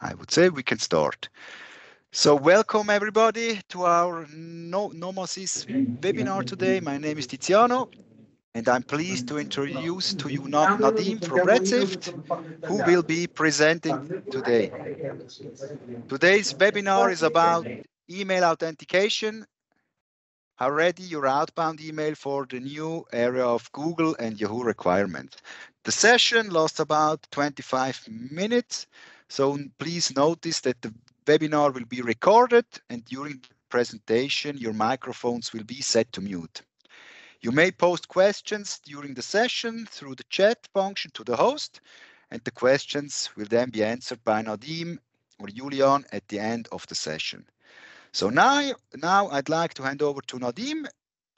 I would say we can start. So welcome everybody to our Nomasis webinar today. My name is Tiziano and I'm pleased to introduce to you Nadim from Redshift, who will be presenting today. Today's webinar is about email authentication. How ready your outbound email for the new area of Google and Yahoo requirements. The session lasts about 25 minutes. So please notice that the webinar will be recorded and during the presentation, your microphones will be set to mute. You may post questions during the session through the chat function to the host, and the questions will then be answered by Nadim or Julian at the end of the session. So now I'd like to hand over to Nadim.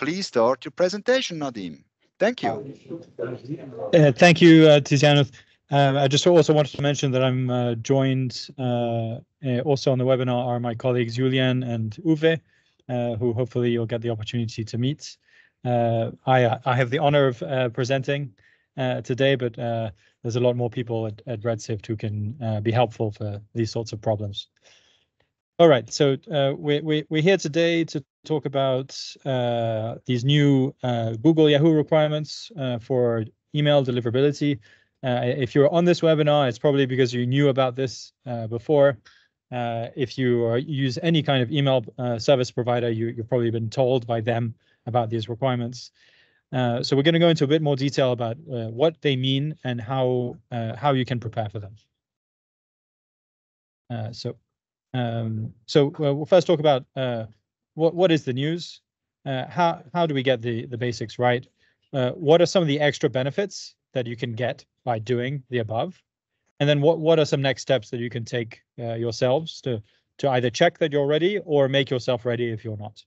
Please start your presentation, Nadim. Thank you. Thank you, Tiziano. I just also wanted to mention that I'm joined also on the webinar are my colleagues Julian and Uwe, who hopefully you'll get the opportunity to meet. I have the honor of presenting today, but there's a lot more people at Redshift who can be helpful for these sorts of problems. All right, so we're here today to talk about these new Google Yahoo requirements for email deliverability. If you're on this webinar, it's probably because you knew about this before. If you use any kind of email service provider, you've probably been told by them about these requirements. So we're going to go into a bit more detail about what they mean and how you can prepare for them. We'll first talk about what is the news, how do we get the basics right, what are some of the extra benefits that you can get by doing the above, and then what are some next steps that you can take yourselves to either check that you're ready or make yourself ready if you're not.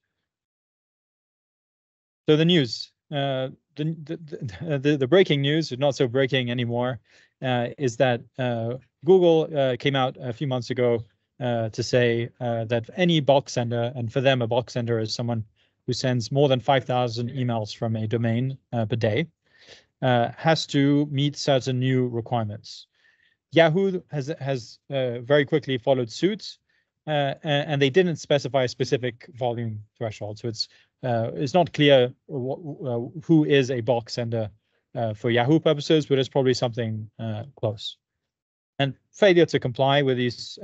So the news, the breaking news, not so breaking anymore, is that Google came out a few months ago to say that any bulk sender, and for them a bulk sender is someone who sends more than 5,000 emails from a domain per day, has to meet certain new requirements. Yahoo has very quickly followed suit, and they didn't specify a specific volume threshold. So it's not clear who is a bulk sender for Yahoo purposes, but it's probably something close. And failure to comply with these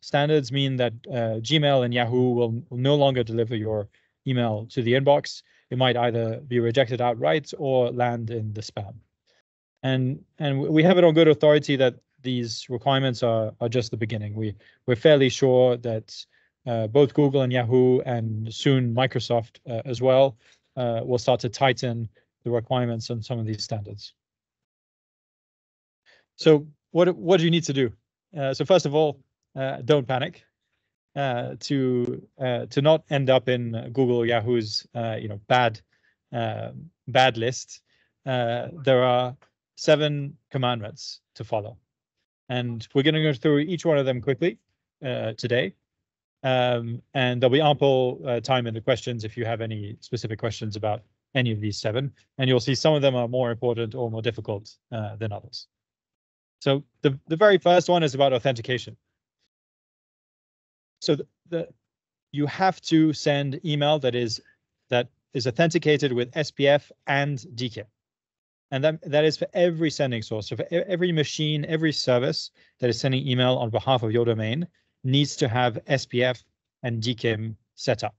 standards mean that Gmail and Yahoo will no longer deliver your email to the inbox. It might either be rejected outright or land in the spam. And we have it on good authority that these requirements are just the beginning. We're fairly sure that both Google and Yahoo and soon Microsoft as well will start to tighten the requirements on some of these standards. So what do you need to do? So first of all, don't panic. To not end up in Google or Yahoo's bad list, there are 7 commandments to follow, and we're going to go through each one of them quickly today. And there'll be ample time in the questions if you have any specific questions about any of these 7, and you'll see some of them are more important or more difficult than others. So the very first one is about authentication. So you have to send email that is authenticated with SPF and DKIM. And that is for every sending source. So for every machine, every service that is sending email on behalf of your domain needs to have SPF and DKIM set up.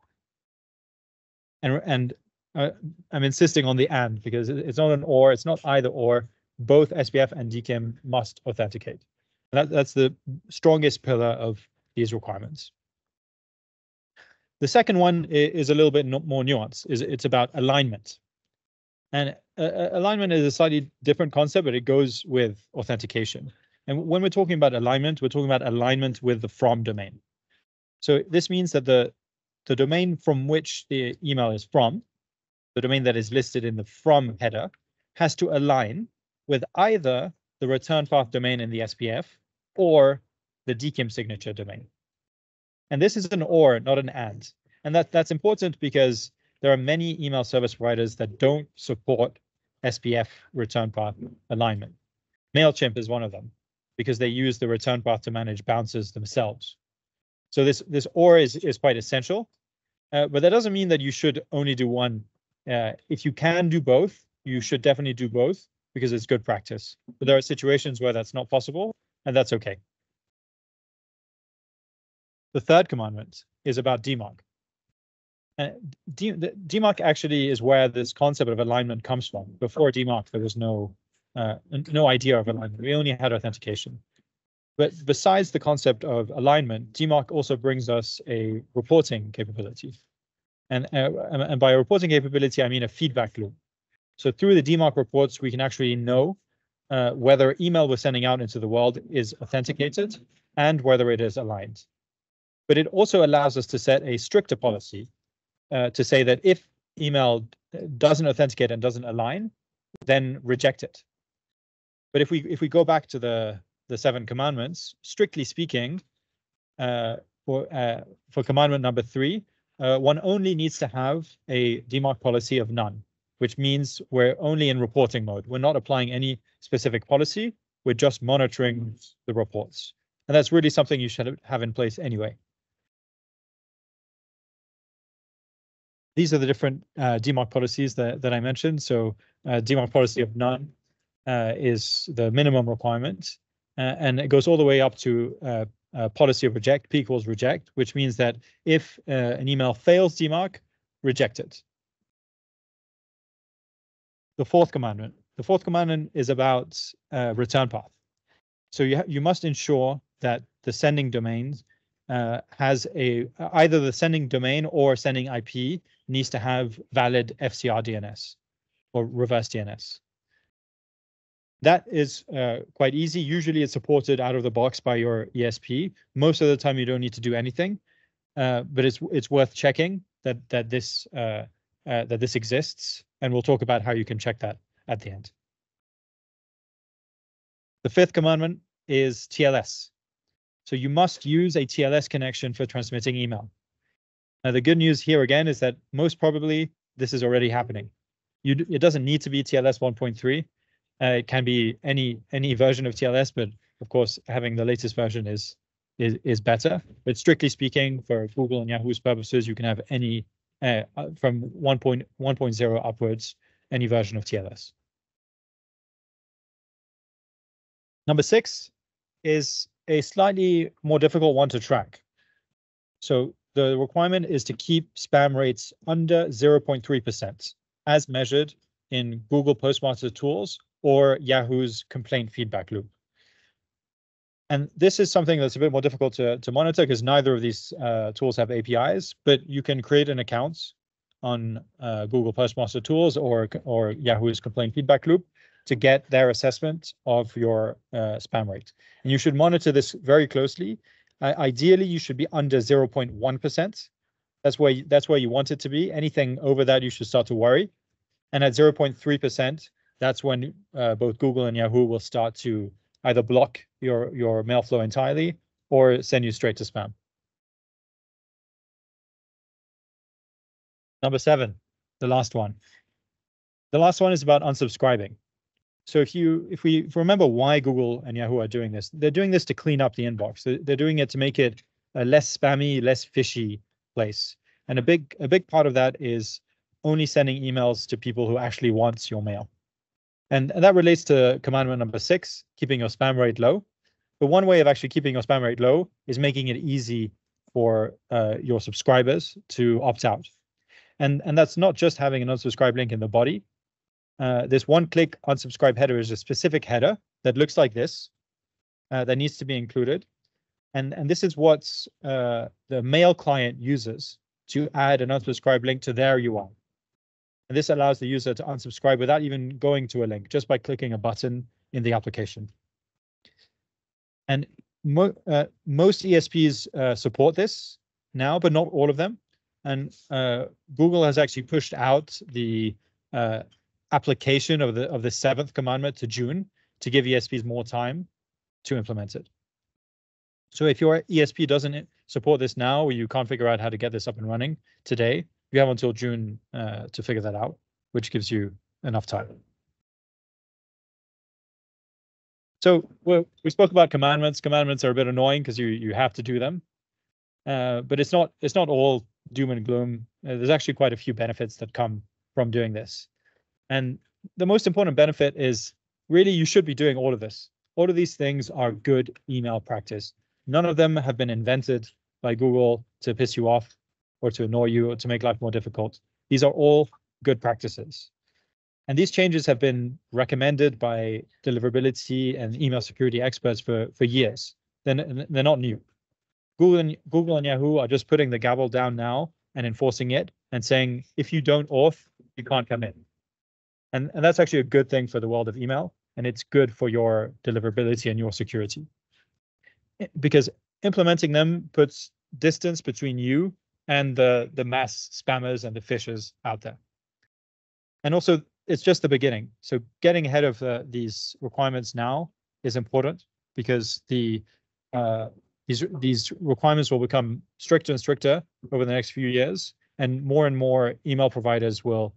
And I'm insisting on the and, because it's not an or, it's not either or. Both SPF and DKIM must authenticate. That's the strongest pillar of these requirements. The second one is a little bit more nuanced. It's about alignment. And alignment is a slightly different concept, but it goes with authentication. And when we're talking about alignment, we're talking about alignment with the from domain. So this means that the domain from which the email is from, the domain that is listed in the from header, has to align with either the return path domain in the SPF or the DKIM signature domain. And this is an or, not an and. And that's important because there are many email service providers that don't support SPF return path alignment. MailChimp is one of them. because they use the return path to manage bounces themselves. So this OR is quite essential, but that doesn't mean that you should only do one. If you can do both, you should definitely do both because it's good practice. But there are situations where that's not possible, and that's okay. The third commandment is about demarc. Demarc actually is where this concept of alignment comes from. Before demarc, there was no idea of alignment. We only had authentication. But besides the concept of alignment, demarc also brings us a reporting capability. And by a reporting capability, I mean a feedback loop. So through the demarc reports, we can actually know whether email we're sending out into the world is authenticated and whether it is aligned. But it also allows us to set a stricter policy to say that if email doesn't authenticate and doesn't align, then reject it. But if we go back to the 7 commandments, strictly speaking, for commandment number 3, one only needs to have a demarc policy of none, which means we're only in reporting mode. We're not applying any specific policy. We're just monitoring the reports. And that's really something you should have in place anyway. These are the different demarc policies that I mentioned. So demarc policy of none is the minimum requirement. And it goes all the way up to policy of reject, P equals reject, which means that if an email fails demarc, reject it. The fourth commandment is about return path. So you must ensure that the sending domain has either the sending domain or sending IP needs to have valid FCR DNS or reverse DNS. That is quite easy. Usually it's supported out of the box by your ESP. Most of the time you don't need to do anything, but it's worth checking that this exists, and we'll talk about how you can check that at the end. The 5th commandment is TLS. So you must use a TLS connection for transmitting email. Now the good news here again is that most probably this is already happening. It doesn't need to be TLS 1.3. It can be any version of TLS, but of course having the latest version is better. But strictly speaking, for Google and Yahoo's purposes, you can have any from 1.0 upwards, any version of TLS. Number 6 is a slightly more difficult one to track. So the requirement is to keep spam rates under 0.3% as measured in Google Postmaster Tools or Yahoo's complaint feedback loop. And this is something that's a bit more difficult to monitor because neither of these tools have APIs, but you can create an account on Google Postmaster Tools or Yahoo's complaint feedback loop to get their assessment of your spam rate. And you should monitor this very closely. Ideally, you should be under 0.1%. That's where you want it to be. Anything over that, you should start to worry. And at 0.3%, that's when both Google and Yahoo will start to either block your mail flow entirely or send you straight to spam. Number 7, the last one. The last one is about unsubscribing. So if we remember why Google and Yahoo are doing this, they're doing this to clean up the inbox. They're doing it to make it a less spammy, less fishy place. And a big part of that is only sending emails to people who actually want your mail. And that relates to commandment number 6, keeping your spam rate low. But one way of actually keeping your spam rate low is making it easy for your subscribers to opt out. And that's not just having an unsubscribe link in the body. This one-click unsubscribe header is a specific header that looks like this that needs to be included. And this is what the mail client uses to add an unsubscribe link to their UI. And this allows the user to unsubscribe without even going to a link, just by clicking a button in the application. And most ESPs support this now, but not all of them. And Google has actually pushed out the application of the 7th commandment to June to give ESPs more time to implement it. So if your ESP doesn't support this now, or you can't figure out how to get this up and running today, you have until June to figure that out, which gives you enough time. So we spoke about commandments. Commandments are a bit annoying because you have to do them, but it's not all doom and gloom. There's actually quite a few benefits that come from doing this, and the most important benefit is really you should be doing all of this. All of these things are good email practice. None of them have been invented by Google to piss you off or to annoy you or to make life more difficult. These are all good practices. And these changes have been recommended by deliverability and email security experts for years. They're not new. Google and Yahoo are just putting the gavel down now and enforcing it and saying, if you don't auth, you can't come in. And that's actually a good thing for the world of email, and it's good for your deliverability and your security. Because implementing them puts distance between you and the mass spammers and the phishers out there. And also, it's just the beginning. So getting ahead of these requirements now is important because these requirements will become stricter and stricter over the next few years, and more email providers will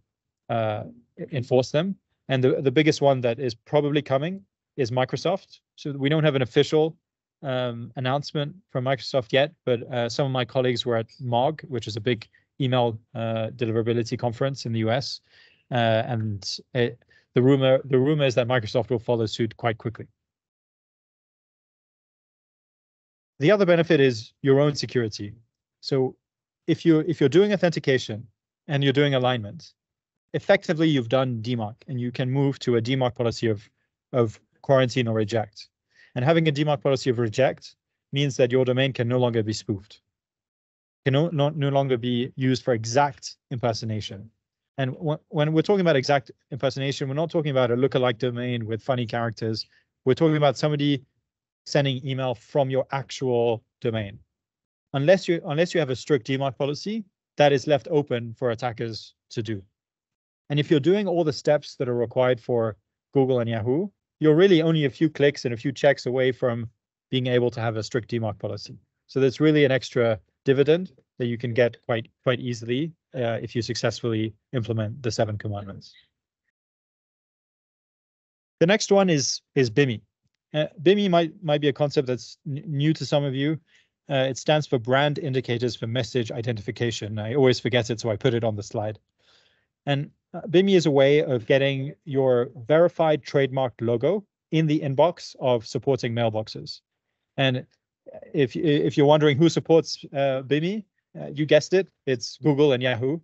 enforce them. And the biggest one that is probably coming is Microsoft. So we don't have an official announcement from Microsoft yet, but some of my colleagues were at MOG, which is a big email deliverability conference in the US. And the rumor is that Microsoft will follow suit quite quickly. The other benefit is your own security. So if you're doing authentication and you're doing alignment, effectively you've done DMARC, and you can move to a DMARC policy of quarantine or reject. And having a DMARC policy of reject means that your domain can no longer be spoofed, can no longer be used for exact impersonation. And when we're talking about exact impersonation, we're not talking about a lookalike domain with funny characters. We're talking about somebody sending email from your actual domain. Unless you have a strict DMARC policy, that is left open for attackers to do. And if you're doing all the steps that are required for Google and Yahoo, you're really only a few clicks and a few checks away from being able to have a strict DMARC policy. So that's really an extra dividend that you can get quite easily if you successfully implement the 7 commandments. The next one is BIMI. BIMI might be a concept that's new to some of you. It stands for Brand Indicators for Message Identification. I always forget it, so I put it on the slide. And BIMI is a way of getting your verified trademarked logo in the inbox of supporting mailboxes. And if you're wondering who supports BIMI, you guessed it, it's Google and Yahoo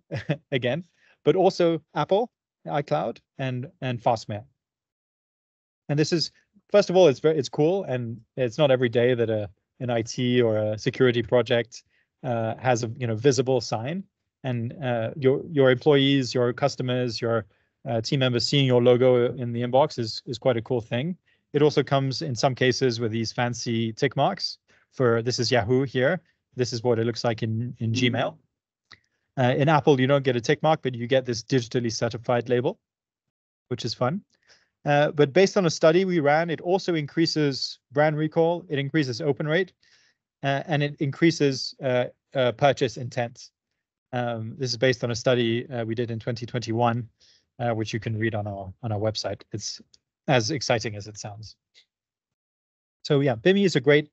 again, but also Apple, iCloud, and Fastmail. And this is, first of all, it's cool, and it's not every day that an IT or a security project has a visible sign, and your employees, your customers, your team members seeing your logo in the inbox is quite a cool thing. It also comes in some cases with these fancy tick marks. This is Yahoo here. This is what it looks like in Gmail. In Apple, you don't get a tick mark, but you get this digitally certified label, which is fun. But based on a study we ran, it also increases brand recall, it increases open rate, and it increases purchase intent. This is based on a study we did in 2021, which you can read on our website. It's as exciting as it sounds. So yeah, BIMI is a great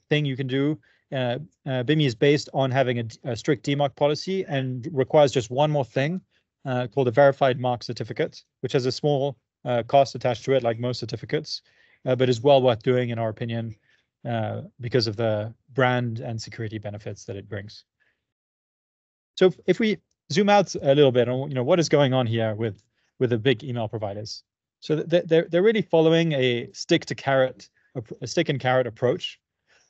thing you can do. BIMI is based on having a strict DMARC policy and requires just one more thing called a verified mark certificate, which has a small cost attached to it, like most certificates, but is well worth doing, in our opinion, because of the brand and security benefits that it brings. So if we zoom out a little bit on what is going on here with the big email providers, so they're really following a stick and carrot approach.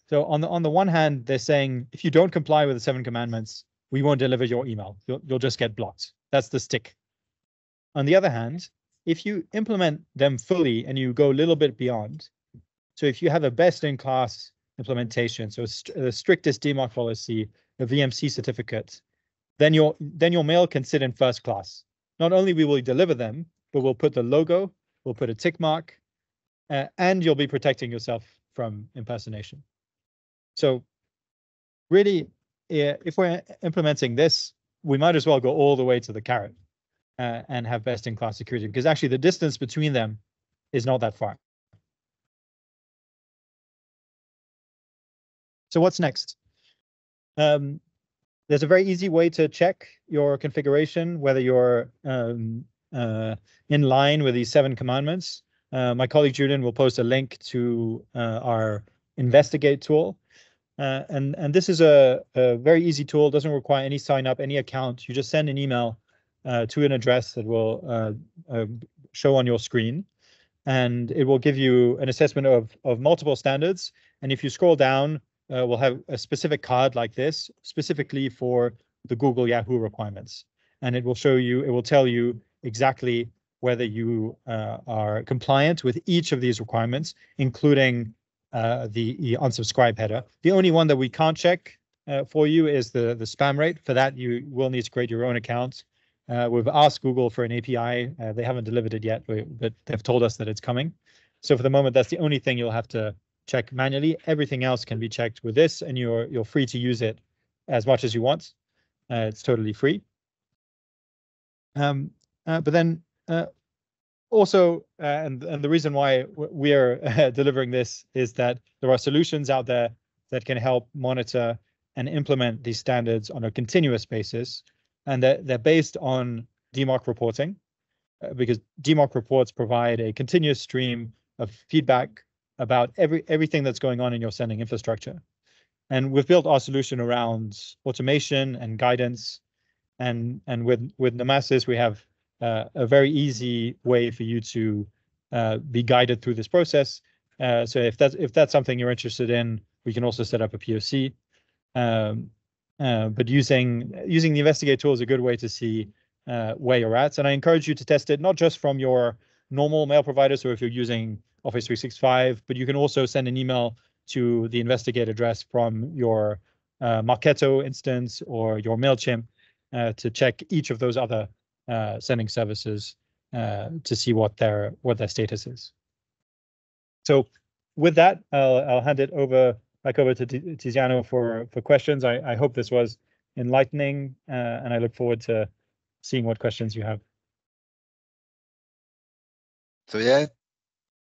So on the one hand, they're saying if you don't comply with the 7 commandments, we won't deliver your email. You'll just get blocked. That's the stick. On the other hand, if you implement them fully and you go a little bit beyond, so if you have a best-in-class implementation, so the strictest DMARC policy, a VMC certificate, then your mail can sit in first class. Not only will we deliver them, but we'll put the logo, we'll put a tick mark, and you'll be protecting yourself from impersonation. So really, if we're implementing this, we might as well go all the way to the carrot and have best-in-class security, because actually the distance between them is not that far. So what's next? There's a very easy way to check your configuration, whether you're in line with these 7 commandments. My colleague Julian will post a link to our investigate tool. And this is a very easy tool, doesn't require any sign up, any account. You just send an email to an address that will show on your screen, and it will give you an assessment of multiple standards. And if you scroll down, we'll have a specific card like this, specifically for the Google Yahoo requirements. And it will show you, it will tell you exactly whether you are compliant with each of these requirements, including the unsubscribe header. The only one that we can't check for you is the spam rate. For that, you will need to create your own account. We've asked Google for an API. They haven't delivered it yet, but they've told us that it's coming. So for the moment, that's the only thing you'll have to check manually. Everything else can be checked with this, and you're free to use it as much as you want. It's totally free. But then also, and the reason why we are delivering this is that there are solutions out there that can help monitor and implement these standards on a continuous basis, and they're based on DMARC reporting, because DMARC reports provide a continuous stream of feedback about everything that's going on in your sending infrastructure. And we've built our solution around automation and guidance. And with Nomasis, we have a very easy way for you to be guided through this process. So if that's something you're interested in, we can also set up a POC. But using the Investigate tool is a good way to see where you're at. And I encourage you to test it, not just from your normal mail provider, so if you're using Office 365, but you can also send an email to the Investigate address from your Marketo instance or your MailChimp to check each of those other sending services to see what their status is. So with that, I'll hand it back over to Tiziano for questions. I hope this was enlightening, and I look forward to seeing what questions you have. So yeah,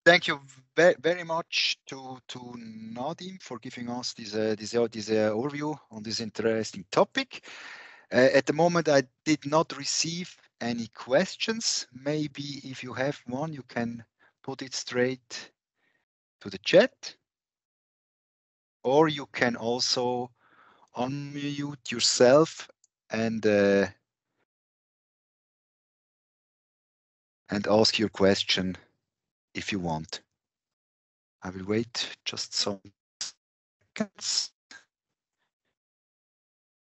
thank you very much to Nadim for giving us this overview on this interesting topic. At the moment, I did not receive any questions. Maybe if you have one, you can put it straight to the chat, or you can also unmute yourself and ask your question if you want. I will wait just some seconds.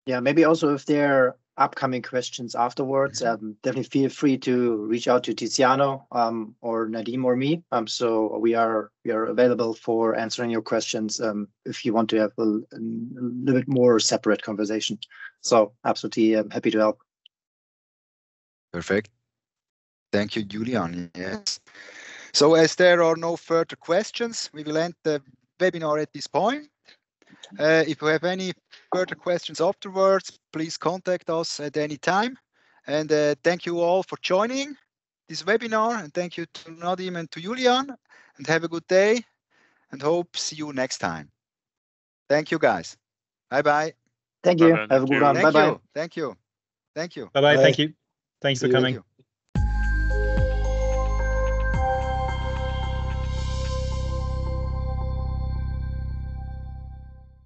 Yeah, maybe also if there are upcoming questions afterwards, definitely feel free to reach out to Tiziano or Nadim or me. So we are available for answering your questions if you want to have a little bit more separate conversation. So absolutely happy to help. Perfect. Thank you, Julian. Yes. So as there are no further questions, we will end the webinar at this point. If you have any further questions afterwards, please contact us at any time. And thank you all for joining this webinar. And thank you to Nadim and to Julian. And have a good day. And hope see you next time. Thank you, guys. Bye-bye. Thank you. Have a good one. Bye-bye. Thank you. Bye-bye. Thank you. Thanks for coming.